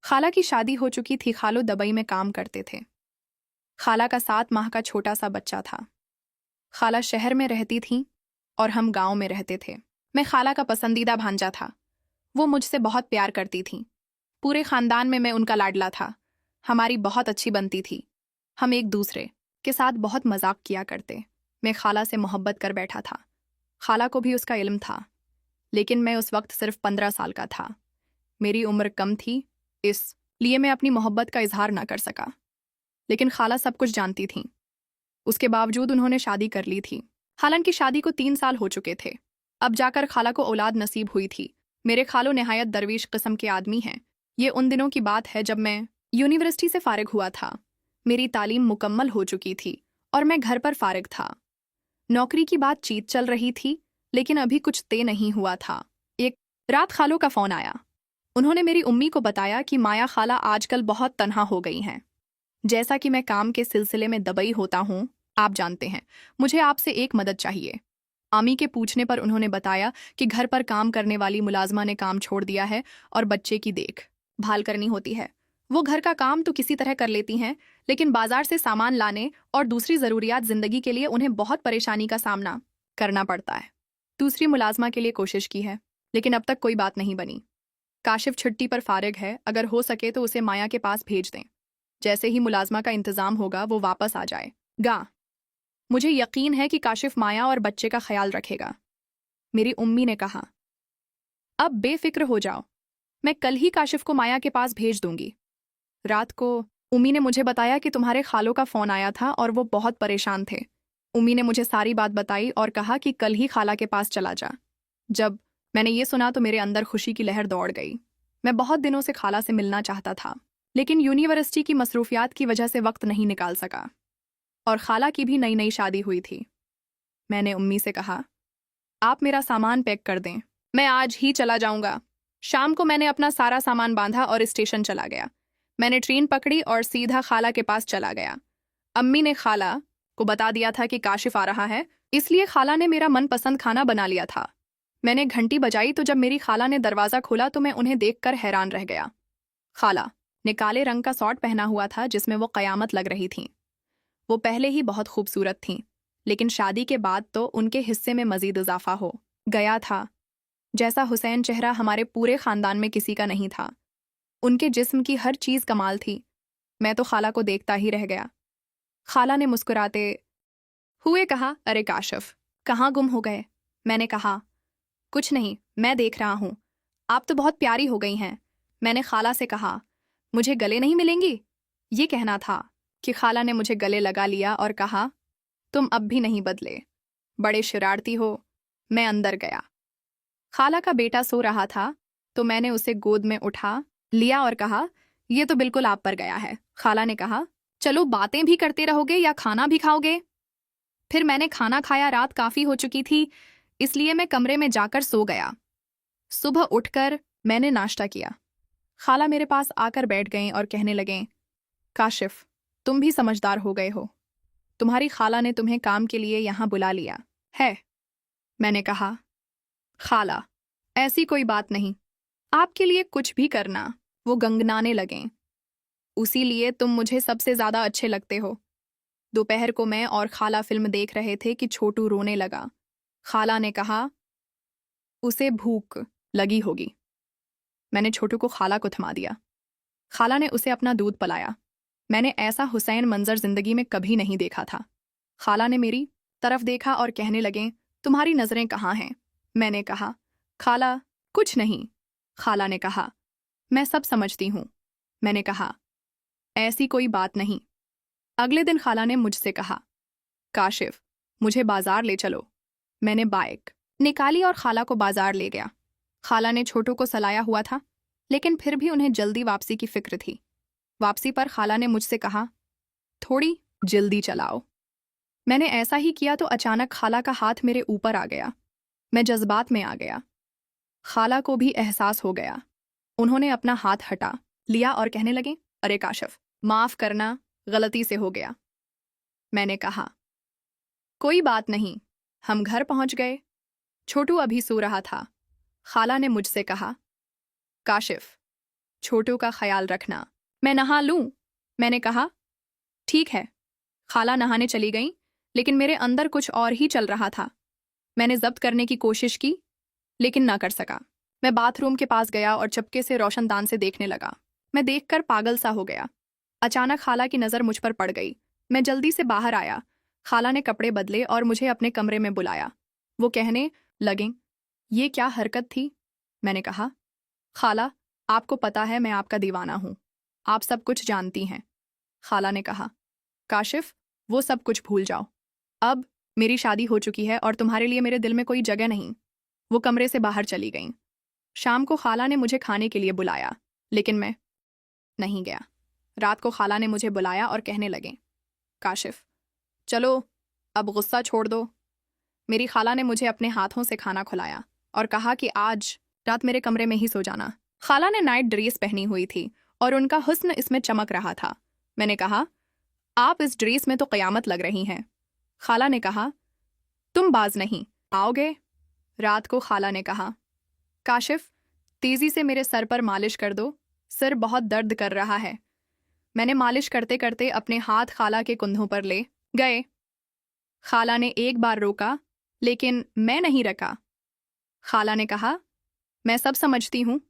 खाला की शादी हो चुकी थी। खालो दुबई में काम करते थे। खाला का 7 माह का छोटा सा बच्चा था। खाला शहर में रहती थीं और हम गांव में रहते थे। मैं खाला का पसंदीदा भांजा था। वो मुझसे बहुत प्यार करती थीं। पूरे खानदान में मैं उनका लाडला था। हमारी बहुत अच्छी बनती थी। हम एक दूसरे के साथ बहुत मजाक किया करते। मैं खाला से मोहब्बत कर बैठा था। खाला को भी उसका इल्म था, लेकिन मैं उस वक्त सिर्फ 15 साल का था। मेरी उम्र कम थी, इसलिए मैं अपनी मोहब्बत का इजहार ना कर सका। लेकिन खाला सब कुछ जानती थीं। उसके बावजूद उन्होंने शादी कर ली थी। हालांकि शादी को 3 साल हो चुके थे। अब जाकर खाला को औलाद नसीब हुई थी। मेरे खालो निहायत दरवेश किस्म के आदमी हैं। ये उन दिनों की बात है जब मैं यूनिवर्सिटी से फारिग हुआ था। मेरी तालीम मुकम्मल हो चुकी थी और मैं घर पर फारिग था। नौकरी की बातचीत चल रही थी, लेकिन अभी कुछ तय नहीं हुआ था। एक रात खालो का फोन आया। उन्होंने मेरी उम्मी को बताया कि माया खाला आजकल बहुत तन्हा हो गई हैं। जैसा कि मैं काम के सिलसिले में दुबई होता हूँ, आप जानते हैं, मुझे आपसे एक मदद चाहिए। आमी के पूछने पर उन्होंने बताया कि घर पर काम करने वाली मुलाजमा ने काम छोड़ दिया है और बच्चे की देख भाल करनी होती है। वो घर का काम तो किसी तरह कर लेती हैं, लेकिन बाजार से सामान लाने और दूसरी ज़रूरियात ज़िंदगी के लिए उन्हें बहुत परेशानी का सामना करना पड़ता है। दूसरी मुलाजमा के लिए कोशिश की है, लेकिन अब तक कोई बात नहीं बनी। काशिफ छुट्टी पर फारिग है, अगर हो सके तो उसे माया के पास भेज दें। जैसे ही मुलाजमा का इंतजाम होगा वो वापस आ जाएगा। मुझे यकीन है कि काशिफ माया और बच्चे का ख्याल रखेगा। मेरी उम्मी ने कहा, अब बेफिक्र हो जाओ, मैं कल ही काशिफ को माया के पास भेज दूंगी। रात को उम्मी ने मुझे बताया कि तुम्हारे खालों का फोन आया था और वो बहुत परेशान थे। उम्मी ने मुझे सारी बात बताई और कहा कि कल ही खाला के पास चला जा। जब मैंने ये सुना तो मेरे अंदर खुशी की लहर दौड़ गई। मैं बहुत दिनों से खाला से मिलना चाहता था, लेकिन यूनिवर्सिटी की मसरूफियात की वजह से वक्त नहीं निकाल सका और खाला की भी नई नई शादी हुई थी। मैंने उम्मी से कहा, आप मेरा सामान पैक कर दें, मैं आज ही चला जाऊंगा। शाम को मैंने अपना सारा सामान बांधा और स्टेशन चला गया। मैंने ट्रेन पकड़ी और सीधा खाला के पास चला गया। अम्मी ने खाला को बता दिया था कि काशिफ आ रहा है, इसलिए खाला ने मेरा मनपसंद खाना बना लिया था। मैंने घंटी बजाई तो जब मेरी खाला ने दरवाज़ा खोला तो मैं उन्हें देखकर हैरान रह गया। खाला ने काले रंग का शॉर्ट पहना हुआ था जिसमें वो क़यामत लग रही थीं। वो पहले ही बहुत खूबसूरत थीं, लेकिन शादी के बाद तो उनके हिस्से में मज़ीद इजाफा हो गया था। जैसा हुसैन चेहरा हमारे पूरे ख़ानदान में किसी का नहीं था। उनके जिस्म की हर चीज़ कमाल थी। मैं तो खाला को देखता ही रह गया। खाला ने मुस्कुराते हुए कहा, अरे काशिफ, कहाँ गुम हो गए? मैंने कहा, कुछ नहीं, मैं देख रहा हूँ, आप तो बहुत प्यारी हो गई हैं। मैंने खाला से कहा, मुझे गले नहीं मिलेंगी? ये कहना था कि खाला ने मुझे गले लगा लिया और कहा, तुम अब भी नहीं बदले, बड़े शरारती हो। मैं अंदर गया। खाला का बेटा सो रहा था, तो मैंने उसे गोद में उठा लिया और कहा, यह तो बिल्कुल आप पर गया है। खाला ने कहा, चलो बातें भी करते रहोगे या खाना भी खाओगे? फिर मैंने खाना खाया। रात काफ़ी हो चुकी थी, इसलिए मैं कमरे में जाकर सो गया। सुबह उठकर मैंने नाश्ता किया। खाला मेरे पास आकर बैठ गईं और कहने लगें, काशिफ, तुम भी समझदार हो गए हो। तुम्हारी खाला ने तुम्हें काम के लिए यहाँ बुला लिया है। मैंने कहा, खाला, ऐसी कोई बात नहीं, आपके लिए कुछ भी करना। वो गंगनाने लगें, उसी लिए तुम मुझे सबसे ज़्यादा अच्छे लगते हो। दोपहर को मैं और खाला फिल्म देख रहे थे कि छोटू रोने लगा। खाला ने कहा, उसे भूख लगी होगी। मैंने छोटू को खाला को थमा दिया। खाला ने उसे अपना दूध पिलाया। मैंने ऐसा हुसैन मंजर जिंदगी में कभी नहीं देखा था। खाला ने मेरी तरफ देखा और कहने लगे, तुम्हारी नज़रें कहाँ हैं? मैंने कहा, खाला, कुछ नहीं। खाला ने कहा, मैं सब समझती हूँ। मैंने कहा, ऐसी कोई बात नहीं। अगले दिन खाला ने मुझसे कहा, काशिफ, मुझे बाजार ले चलो। मैंने बाइक निकाली और खाला को बाजार ले गया। खाला ने छोटू को सलाया हुआ था, लेकिन फिर भी उन्हें जल्दी वापसी की फिक्र थी। वापसी पर खाला ने मुझसे कहा, थोड़ी जल्दी चलाओ। मैंने ऐसा ही किया तो अचानक खाला का हाथ मेरे ऊपर आ गया। मैं जज्बात में आ गया। खाला को भी एहसास हो गया। उन्होंने अपना हाथ हटा लिया और कहने लगे, अरे काशिफ, माफ़ करना, गलती से हो गया। मैंने कहा, कोई बात नहीं। हम घर पहुंच गए। छोटू अभी सो रहा था। खाला ने मुझसे कहा, काशिफ, छोटू का ख्याल रखना। मैं नहा लूं? मैंने कहा। ठीक है। खाला नहाने चली गई, लेकिन मेरे अंदर कुछ और ही चल रहा था। मैंने जब्त करने की कोशिश की, लेकिन ना कर सका। मैं बाथरूम के पास गया और चपके से रोशनदान से देखने लगा। मैं देखकर पागल सा हो गया। अचानक खाला की नज़र मुझ पर पड़ गई। मैं जल्दी से बाहर आया। खाला ने कपड़े बदले और मुझे अपने कमरे में बुलाया। वो कहने लगें, ये क्या हरकत थी? मैंने कहा, खाला, आपको पता है मैं आपका दीवाना हूँ। आप सब कुछ जानती हैं। खाला ने कहा, काशिफ, वो सब कुछ भूल जाओ। अब मेरी शादी हो चुकी है और तुम्हारे लिए मेरे दिल में कोई जगह नहीं। वो कमरे से बाहर चली गईं। शाम को खाला ने मुझे खाने के लिए बुलाया, लेकिन मैं नहीं गया। रात को खाला ने मुझे बुलाया और कहने लगे, काशिफ, चलो अब गुस्सा छोड़ दो। मेरी खाला ने मुझे अपने हाथों से खाना खिलाया और कहा कि आज रात मेरे कमरे में ही सो जाना। खाला ने नाइट ड्रेस पहनी हुई थी और उनका हुस्न इसमें चमक रहा था। मैंने कहा, आप इस ड्रेस में तो क़यामत लग रही हैं। खाला ने कहा, तुम बाज नहीं आओगे? रात को खाला ने कहा, काशिफ, तेजी से मेरे सर पर मालिश कर दो, सिर बहुत दर्द कर रहा है। मैंने मालिश करते करते अपने हाथ खाला के कंधों पर ले गए। खाला ने एक बार रोका, लेकिन मैं नहीं रखा। खाला ने कहा, मैं सब समझती हूँ।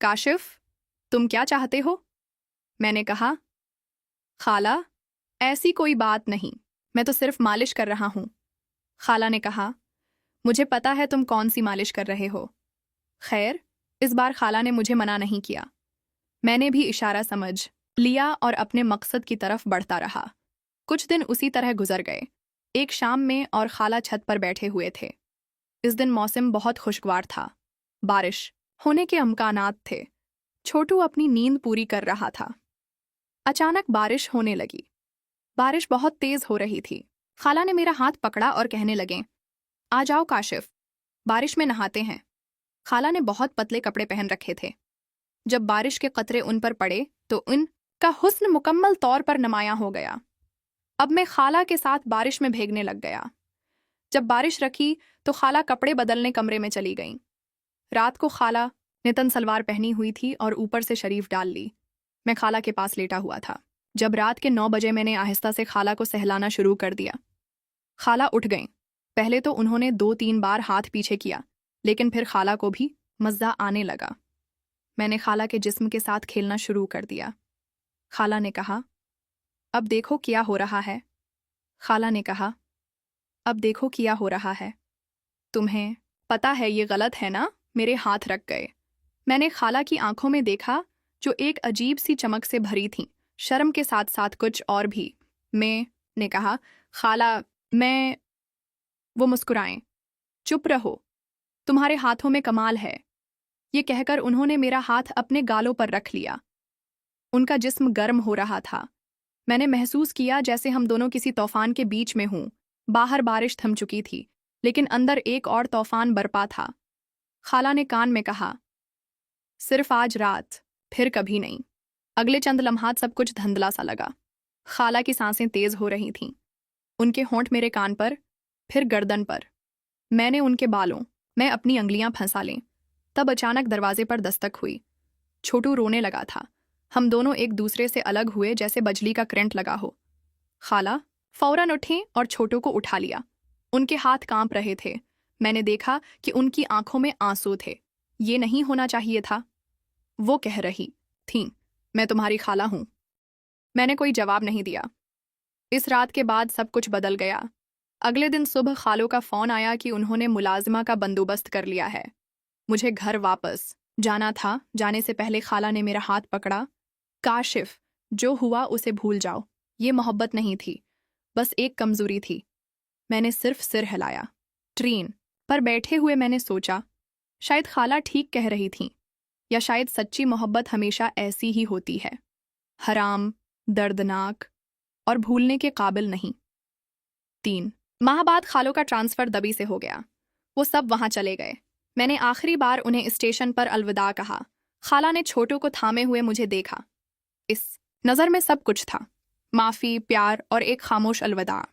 काशिफ, तुम क्या चाहते हो? मैंने कहा, खाला, ऐसी कोई बात नहीं, मैं तो सिर्फ मालिश कर रहा हूँ। खाला ने कहा, मुझे पता है तुम कौन सी मालिश कर रहे हो। खैर, इस बार खाला ने मुझे मना नहीं किया। मैंने भी इशारा समझ लिया और अपने मकसद की तरफ बढ़ता रहा। कुछ दिन उसी तरह गुजर गए। एक शाम में और खाला छत पर बैठे हुए थे। इस दिन मौसम बहुत खुशगवार था। बारिश होने के अमकानात थे। छोटू अपनी नींद पूरी कर रहा था। अचानक बारिश होने लगी। बारिश बहुत तेज हो रही थी। खाला ने मेरा हाथ पकड़ा और कहने लगे, आ जाओ काशिफ, बारिश में नहाते हैं। खाला ने बहुत पतले कपड़े पहन रखे थे। जब बारिश के कतरे उन पर पड़े तो उनका हुस्न मुकम्मल तौर पर नुमायां हो गया। अब मैं खाला के साथ बारिश में भीगने लग गया। जब बारिश रखी तो खाला कपड़े बदलने कमरे में चली गईं। रात को खाला ने तन सलवार पहनी हुई थी और ऊपर से शरीफ डाल ली। मैं खाला के पास लेटा हुआ था। जब रात के 9 बजे मैंने आहिस्ता से खाला को सहलाना शुरू कर दिया। खाला उठ गईं। पहले तो उन्होंने 2-3 बार हाथ पीछे किया, लेकिन फिर खाला को भी मज़ा आने लगा। मैंने खाला के जिस्म के साथ खेलना शुरू कर दिया। खाला ने कहा, अब देखो क्या हो रहा है। खाला ने कहा, अब देखो क्या हो रहा है। तुम्हें पता है ये गलत है ना? मेरे हाथ रख गए। मैंने खाला की आंखों में देखा, जो एक अजीब सी चमक से भरी थीं, शर्म के साथ साथ कुछ और भी। मैंने कहा, खाला, मैं। वो मुस्कुराएं। चुप रहो, तुम्हारे हाथों में कमाल है। ये कहकर उन्होंने मेरा हाथ अपने गालों पर रख लिया। उनका जिस्म गर्म हो रहा था। मैंने महसूस किया जैसे हम दोनों किसी तूफान के बीच में हों। बाहर बारिश थम चुकी थी, लेकिन अंदर एक और तूफान बरपा था। खाला ने कान में कहा, सिर्फ आज रात, फिर कभी नहीं। अगले चंद लम्हात सब कुछ धुंधला सा लगा। खाला की सांसें तेज हो रही थीं। उनके होंठ मेरे कान पर, फिर गर्दन पर। मैंने उनके बालों में अपनी अंगलियां फंसा लीं। तब अचानक दरवाजे पर दस्तक हुई। छोटू रोने लगा था। हम दोनों एक दूसरे से अलग हुए जैसे बिजली का करंट लगा हो। खाला फौरन उठी और छोटू को उठा लिया। उनके हाथ कांप रहे थे। मैंने देखा कि उनकी आंखों में आंसू थे। ये नहीं होना चाहिए था। वो कह रही थीं, मैं तुम्हारी खाला हूं। मैंने कोई जवाब नहीं दिया। इस रात के बाद सब कुछ बदल गया। अगले दिन सुबह खालों का फ़ोन आया कि उन्होंने मुलाजिमा का बंदोबस्त कर लिया है। मुझे घर वापस जाना था। जाने से पहले खाला ने मेरा हाथ पकड़ा। काशिफ, जो हुआ उसे भूल जाओ। ये मोहब्बत नहीं थी, बस एक कमज़ोरी थी। मैंने सिर्फ सिर हिलाया। ट्रेन पर बैठे हुए मैंने सोचा, शायद खाला ठीक कह रही थीं, या शायद सच्ची मोहब्बत हमेशा ऐसी ही होती है, हराम, दर्दनाक और भूलने के काबिल नहीं। 3 माह बाद खालों का ट्रांसफ़र दबी से हो गया। वो सब वहाँ चले गए। मैंने आखिरी बार उन्हें स्टेशन पर अलविदा कहा। खाला ने छोटू को थामे हुए मुझे देखा। इस नज़र में सब कुछ था, माफ़ी, प्यार और एक खामोश अलविदा।